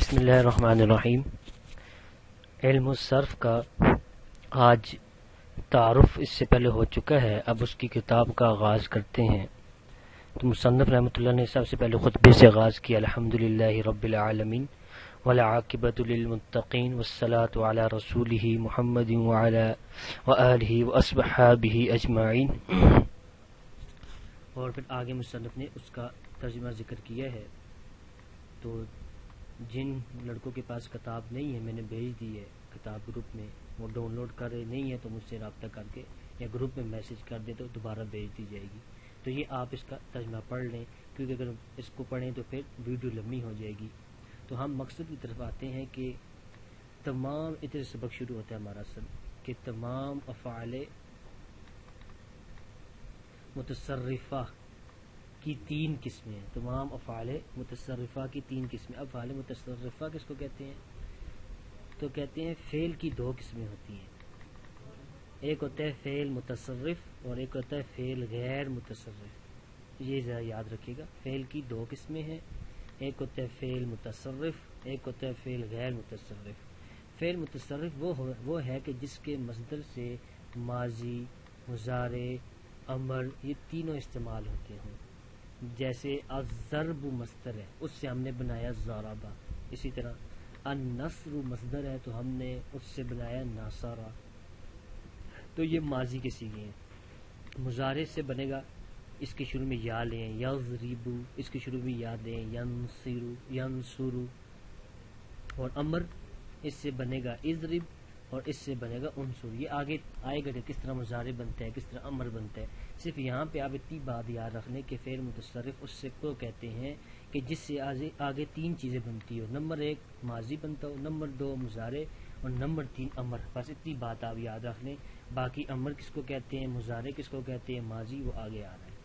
بسم اللہ الرحمن الرحیم۔ علم الصرف کا آج تعارف اس سے پہلے ہو چکا ہے، اب اس کی کتاب کا آغاز کرتے ہیں۔ تو مصنف رحمۃ اللہ نے سب سے پہلے خطبے سے آغاز کیا، الحمدللہ رب العالمین والعاقبۃ للمتقین والصلاۃ علی رسولہ محمد وآلہ واصحابہ اجمعین۔ اور پھر آگے مصنف نے اس کا ترجمہ ذکر کیا ہے۔ تو جن لڑکوں کے پاس کتاب نہیں ہے میں نے بھیج دی ہے کتاب گروپ میں، وہ ڈاؤن لوڈ کر رہے نہیں ہے تو مجھ سے رابطہ کر کے یا گروپ میں میسج کر دے تو دوبارہ بھیج دی جائے گی۔ تو یہ آپ اس کا ترجمہ پڑھ لیں، کیونکہ اگر اس کو پڑھیں تو پھر ویڈیو لمبی ہو جائے گی۔ تو ہم مقصد کی طرف آتے ہیں کہ تمام اتنے سبق شروع ہوتا ہے ہمارا اصل کہ تمام افعال متصرفہ کی تین قسمیں ہیں۔ تمام افعال متصرفہ کی تین قسمیں۔ افعال متصرفہ کس کو کہتے ہیں؟ تو کہتے ہیں فعل کی دو قسمیں ہوتی ہیں، ایک ہوتا ہے فعل متصرف اور ایک ہوتا ہے فعل غیر متصرف۔ یہ ذرا یاد رکھیے گا، فعل کی دو قسمیں ہیں، ایک ہوتا ہے فعل متصرف، ایک ہوتا ہے فعل غیر متصرف۔ فعل متصرف وہ ہے کہ جس کے مصدر سے ماضی، مضارع، امر یہ تینوں استعمال ہوتے ہیں۔ جیسے الضرب مصدر ہے، اس سے ہم نے بنایا ضربہ۔ اسی طرح النصر مصدر ہے تو ہم نے اس سے بنایا ناصرہ۔ تو یہ ماضی کے صیغے ہیں۔ مضارع سے بنے گا، اس کے شروع میں یا لیں، یضرب، اس کے شروع میں یا دیں، ینصر، ینصر۔ اور امر اس سے بنے گا اضرب اور اس سے بنے گا انصر۔ یہ آگے آئے گا کہ کس طرح مضارع بنتا ہے، کس طرح امر بنتا ہے۔ صرف یہاں پہ آپ اتنی بات یاد رکھنے کہ فعل متصرف اس سے کو کہتے ہیں کہ جس سے آگے تین چیزیں بنتی ہو، نمبر ایک ماضی بنتا ہو، نمبر دو مضارع اور نمبر تین امر۔ بس اتنی بات آپ یاد رکھ لیں۔ باقی امر کس کو کہتے ہیں، مضارع کس کو کہتے ہیں، ماضی، وہ آگے آ رہا ہے۔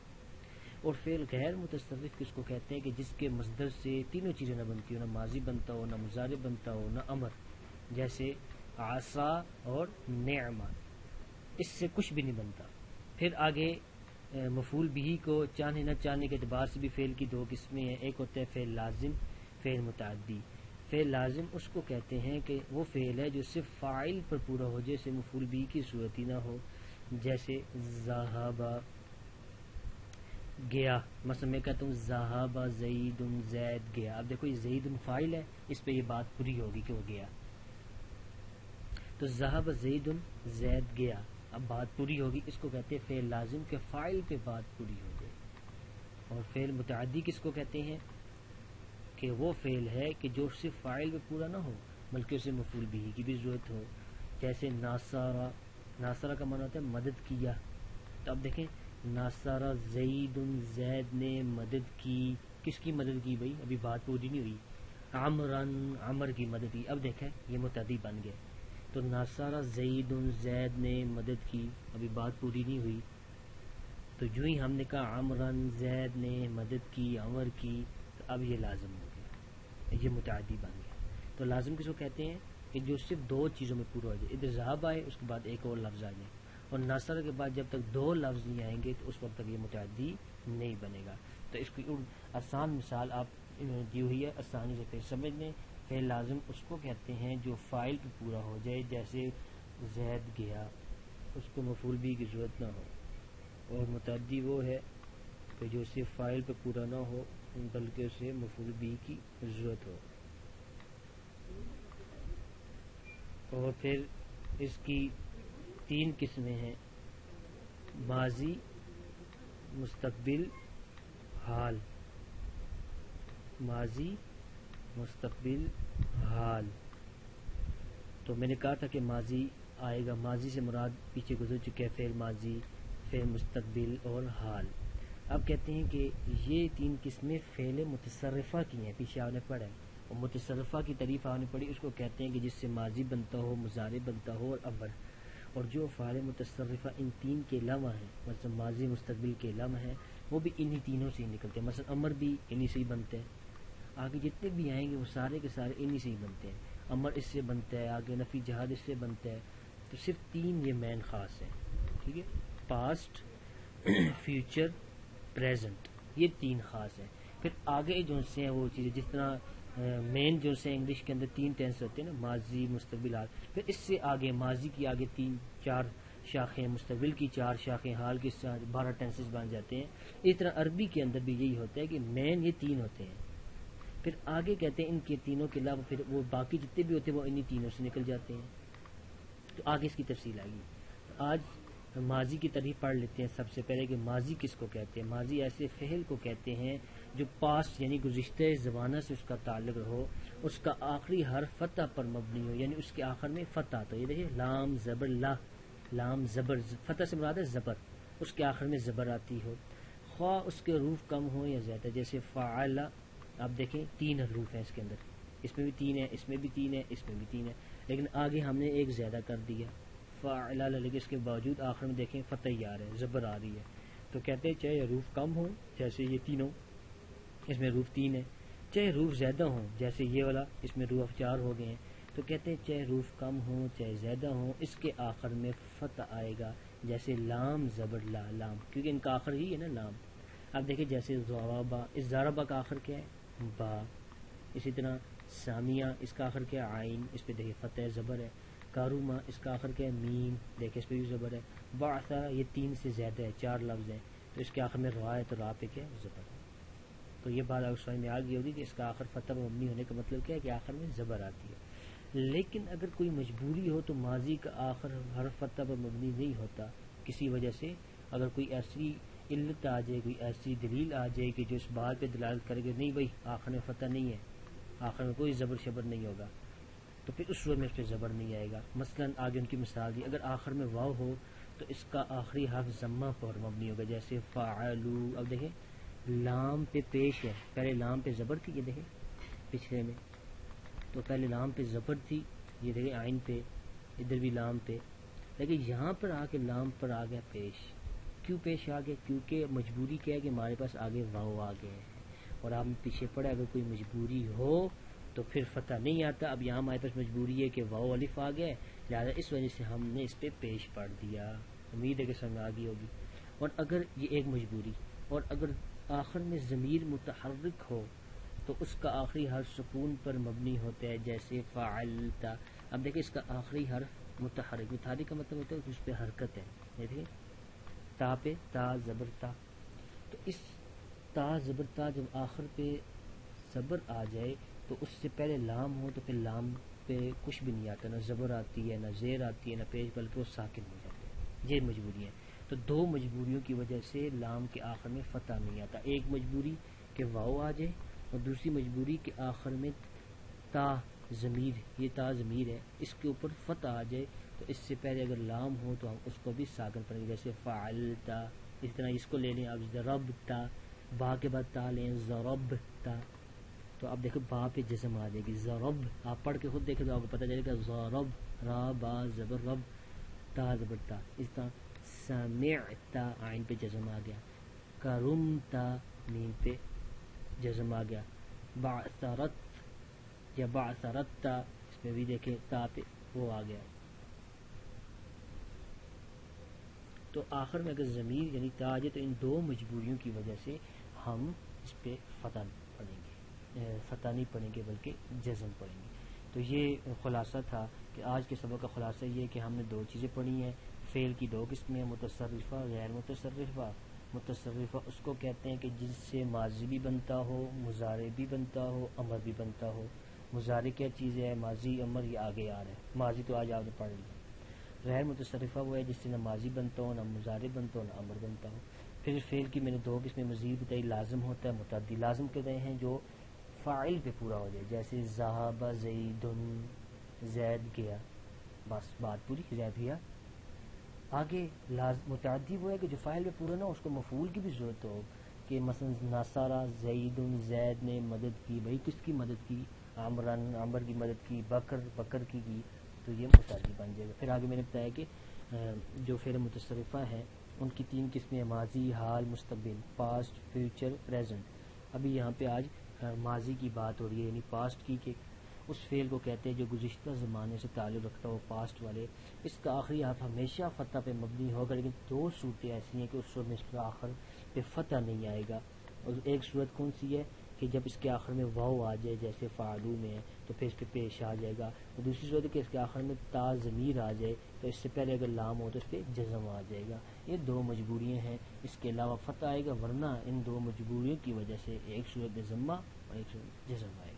اور فعل غیر متصرف کس کو کہتے ہیں کہ جس کے مصدر سے تینوں چیزیں نہ بنتی ہو، نہ ماضی بنتا ہو، نہ مضارع بنتا ہو، نہ امر۔ جیسے عصا اور نعمہ، اس سے کچھ بھی نہیں بنتا۔ پھر آگے مفعول بھی کو چاہنے نہ چاہنے کے اعتبار سے بھی فعل کی دو قسمیں ہیں، ایک ہوتا ہے فعل لازم، فعل متعدی۔ فعل لازم اس کو کہتے ہیں کہ وہ فعل ہے جو صرف فاعل پر پورا ہو، جیسے مفعول بھی کی صورت ہی نہ ہو۔ جیسے ذہب گیا، مثلا میں کہتا ہوں ذہب زید، زید گیا۔ اب دیکھو یہ زید فاعل ہے، اس پہ یہ بات پوری ہوگی کہ وہ گیا۔ تو ذہب زید، زید گیا، اب بات پوری ہوگی، اس کو کہتے ہیں فعل لازم کہ فاعل پہ بات پوری ہو جائے۔ اور فعل متعدی کس کو کہتے ہیں کہ وہ فعل ہے کہ جو صرف فاعل پہ پورا نہ ہو بلکہ اسے مفعول بھی کی بھی ضرورت ہو۔ جیسے ناصرہ، ناصرہ کا معنی ہوتا ہے مدد کیا۔ تو اب دیکھیں ناصرہ زید، زید نے مدد کی، کس کی مدد کی بھائی؟ ابھی بات پوری نہیں ہوئی۔ عمرن، عمر کی مدد کی۔ اب دیکھیں یہ متعدی بن گیا۔ تو ناصرہ زید، زید نے مدد کی، ابھی بات پوری نہیں ہوئی۔ تو جو ہی ہم نے کہا عمرن، زید نے مدد کی، عمر کی، تو اب یہ لازم ہو گیا، یہ متعدی بن گیا۔ تو لازم کس کو کہتے ہیں کہ جو صرف دو چیزوں میں پورا ہو جائے، ادھر ذہب آئے اس کے بعد ایک اور لفظ آ جائے، اور ناصر کے بعد جب تک دو لفظ نہیں آئیں گے تو اس وقت تک یہ متعدی نہیں بنے گا۔ تو اس کی آسان مثال آپ دی ہوئی ہے، آسانی سے پھر سمجھ لیں۔ فعل لازم اس کو کہتے ہیں جو فاعل پہ پورا ہو جائے، جیسے زید گیا، اس کو مفعول بھی کی ضرورت نہ ہو۔ اور متعدی وہ ہے کہ جو صرف فاعل پہ پورا نہ ہو بلکہ اسے مفعول بھی کی ضرورت ہو۔ اور پھر اس کی تین قسمیں ہیں، ماضی، مستقبل، حال۔ ماضی، مستقبل، حال۔ تو میں نے کہا تھا کہ ماضی آئے گا، ماضی سے مراد پیچھے گزر چکے ہیں فعل ماضی، فعل مستقبل اور حال۔ اب کہتے ہیں کہ یہ تین قسمیں فعل متصرفہ کی ہیں، پیچھے آپ نے پڑھا ہے، اور متصرفہ کی تعریف آپ نے پڑھی، اس کو کہتے ہیں کہ جس سے ماضی بنتا ہو، مضارع بنتا ہو اور امر۔ اور جو افعال متصرفہ ان تین کے لمع ہیں، مثلا ماضی، مستقبل کے لمع ہیں، وہ بھی انہی تینوں سے ہی نکلتے ہیں۔ مثلا امر بھی انہی سے ہی بنتے ہیں، آگے جتنے بھی آئیں گے وہ سارے کے سارے انہی سے ہی بنتے ہیں۔ امر اس سے بنتا ہے، آگے نفی جہاد اس سے بنتا ہے۔ تو صرف تین یہ مین خاص ہیں، ٹھیک ہے، پاسٹ، فیوچر، پریزنٹ، یہ تین خاص ہیں۔ پھر آگے جو سے ہیں وہ چیزیں، جس طرح مین جو سے انگلش کے اندر 3 ٹینس ہوتے ہیں نا، ماضی مستقبل حال، پھر اس سے آگے ماضی کی آگے 4 شاخیں، مستقبل کی 4 شاخیں، حال کی 12 ٹینسز بن جاتے ہیں. اس طرح عربی کے اندر بھی یہی ہوتا ہے کہ مین یہ 3 ہوتے ہیں، پھر آگے کہتے ہیں ان کے تینوں کے علاوہ پھر وہ باقی جتنے بھی ہوتے ہیں وہ انہی تینوں سے نکل جاتے ہیں. تو آگے اس کی تفصیل آئے گی. آج ماضی کی طریق پڑھ لیتے ہیں سب سے پہلے کہ ماضی کس کو کہتے ہیں. ماضی ایسے فعل کو کہتے ہیں جو پاسٹ یعنی گزشتہ زمانہ سے اس کا تعلق ہو، اس کا آخری حرف فتح پر مبنی ہو، یعنی اس کے آخر میں فتح. تو یہ دیکھیں لام زبر لا، لام زبر، فتح سے مراد ہے زبر، اس کے آخر میں زبر آتی ہو. خواہ اس کے حروف کم ہو یا زیادہ، جیسے فعل. آپ دیکھیں 3 حروف ہیں اس کے اندر، اس میں بھی 3 ہے، اس میں بھی 3 ہے، اس میں بھی 3 ہے، لیکن آگے ہم نے ایک زیادہ کر دیا فعل، لیکن اس کے باوجود آخر میں دیکھیں فتح آ رہا ہے، زبر آ رہی ہے. تو کہتے ہیں چاہے حروف کم ہوں جیسے یہ تینوں، اس میں حروف 3 ہے، چاہے حروف زیادہ ہوں جیسے یہ والا، اس میں حروف 4 ہو گئے ہیں. تو کہتے ہیں چاہے حروف کم ہوں چاہے زیادہ ہوں، اس کے آخر میں فتح آئے گا، جیسے لام زبر لا، لام، کیونکہ ان کا آخر ہی ہے نا لام. اب دیکھیں جیسے ضربہ، اس ضربہ کا آخر کیا ہے با. اسی طرح سامیہ، اس کا آخر کیا ہے عین، اس پہ دیکھیں فتح زبر ہے. کاروما، اس کا آخر کیا ہے میم، دیکھیں اس پہ بھی زبر ہے. بعثا، یہ 3 سے زیادہ ہے، 4 لفظ ہیں، تو اس کے آخر میں را ہے، تو را پہ کیا ہے زبر ہے. تو یہ بات اگر سمجھ میں آ گئی ہوگی کہ اس کا آخر فتح مبنی ہونے کا مطلب کیا ہے کہ آخر میں زبر آتی ہے. لیکن اگر کوئی مجبوری ہو تو ماضی کا آخر حرف فتح پر مبنی نہیں ہوتا کسی وجہ سے. اگر کوئی ایسی علت آ جائے، کوئی ایسی دلیل آ جائے کہ جو اس بات پہ دلالت کرے کہ نہیں بھائی آخر میں فتح نہیں ہے، آخر میں کوئی زبر شبر نہیں ہوگا، تو پھر اس صورت میں اس پہ زبر نہیں آئے گا. مثلا آگے ان کی مثال دی، اگر آخر میں واو ہو تو اس کا آخری حرف ضمہ پر مبنی ہوگا، جیسے فعلو. اب دیکھیں لام پہ پیش ہے، پہلے لام پہ زبر تھی، یہ دیکھیں پچھلے میں تو پہلے لام پہ زبر تھی، یہ دیکھیں عین پہ، ادھر بھی لام پہ، لیکن یہاں پر آ کے لام پر آ گیا پیش. کیوں پیش آ گیا؟ کیونکہ مجبوری کیا ہے کہ ہمارے پاس آگے واو آ گئے ہیں، اور آپ پیچھے پڑے اگر کوئی مجبوری ہو تو پھر فتح نہیں آتا. اب یہاں ہمارے پاس مجبوری ہے کہ واو الف آ گیا، لہٰذا اس وجہ سے ہم نے اس پہ پیش پڑھ دیا. امید ہے کہ سمجھ آ گئی ہوگی. اور اگر یہ ایک مجبوری، اور اگر آخر میں ضمیر متحرک ہو تو اس کا آخری حرف سکون پر مبنی ہوتا ہے، جیسے فعلتا. اب دیکھیں اس کا آخری حرف متحرک کا مطلب ہوتا ہے کہ اس پہ حرکت ہے، دیکھیں تا پہ تا زبر تا. تو اس تا زبر تا جب آخر پہ زبر آ جائے تو اس سے پہلے لام ہو تو پھر لام پہ کچھ بھی نہیں آتا، نہ زبر آتی ہے، نہ زیر آتی ہے، نہ پیش، بلکہ وہ ساکن ہو جاتے ہیں. یہ مجبوری ہے. تو 2 مجبوریوں کی وجہ سے لام کے آخر میں فتح نہیں آتا. ایک مجبوری کہ واو آ جائے، اور دوسری مجبوری کہ آخر میں تا ضمیر، یہ تا ضمیر ہے، اس کے اوپر فتح آ جائے، تو اس سے پہلے اگر لام ہو تو ہم اس کو بھی ساکن پڑھیں گے، جیسے فعلتا. اس طرح اس کو لے لیں آپ ضربتا، با کے بعد تا لیں ضربتا، تو آپ دیکھو با پہ جزم آ جائے گی. ضرب آپ پڑھ کے خود دیکھیں تو آپ کو پتہ چلے گا ضرب، را با زبر رب، تا زبر تا. اس طرح سمعتا، عین پہ جزم آ گیا. کرمتا، میم پہ جزم آ گیا. بعثرت یا بعثرتا، اس میں بھی دیکھیں تا پہ وہ آ گیا. تو آخر میں اگر ضمیر یعنی تا آ جائے تو ان 2 مجبوریوں کی وجہ سے ہم اس پہ فتح پڑھیں گے، فتح نہیں پڑھیں گے بلکہ جزم پڑھیں گے. تو یہ خلاصہ تھا کہ آج کے سبق کا خلاصہ یہ کہ ہم نے 2 چیزیں پڑھی ہیں. فعل کی 2 قسمیں، متصرفہ غیر متصرفہ. متصرفہ اس کو کہتے ہیں کہ جس سے ماضی بھی بنتا ہو، مضارع بھی بنتا ہو، امر بھی بنتا ہو. مضارع کیا چیز ہے؟ ماضی امر یہ آگے آ رہا ہے، ماضی تو آج آپ نے پڑھ لیا. غیر متصرفہ وہ ہے جس سے نہ ماضی بنتا ہو، نہ مضارع بنتا ہو، نہ امر بنتا ہو. پھر فعل کی میں نے 2 قسمیں مزید بتائی. لازم ہوتا ہے، متعدی. لازم کے گئے ہیں جو فاعل پہ پورا ہو جائے، جیسے ذهب زید، زید گیا، بس بات پوری، زید گیا. آگے متعدی وہ ہے کہ جو فاعل پہ پورا نہ ہو، اس کو مفعول کی بھی ضرورت ہو، کہ مثلا نصارہ زید، زید نے مدد کی. بھائی کس کی مدد کی؟ عمرن، عمر کی مدد کی. بکر کی. تو یہ متعدی بن جائے گا. پھر آگے میں نے بتایا کہ جو فعل متصرفہ ہیں ان کی 3 قسمیں، ماضی، حال، مستقبل، پاسٹ، فیوچر، پریزنٹ. ابھی یہاں پہ آج ماضی کی بات ہو رہی ہے، یعنی پاسٹ کی، کہ اس فعل کو کہتے ہیں جو گزشتہ زمانے سے تعلق رکھتا ہو، پاسٹ والے. اس کا آخری حرف ہمیشہ فتح پہ مبنی ہوگا، لیکن 2 صورتیں ایسی ہیں کہ اس صورت میں اس کا آخر پہ فتح نہیں آئے گا. اور ایک صورت کون سی ہے کہ جب اس کے آخر میں واو آ جائے جیسے فعلو میں ہے تو پھر اس پہ پیش آ جائے گا، اور دوسری صورت ہے کہ اس کے آخر میں تا ضمیر آ جائے تو اس سے پہلے اگر لام ہو تو اس پہ جزم آ جائے گا۔ یہ دو مجبوریاں ہیں، اس کے علاوہ فتح آئے گا، ورنہ ان دو مجبوریوں کی وجہ سے ایک صورت میں ضمہ اور ایک صورت میں جزم آئے گا۔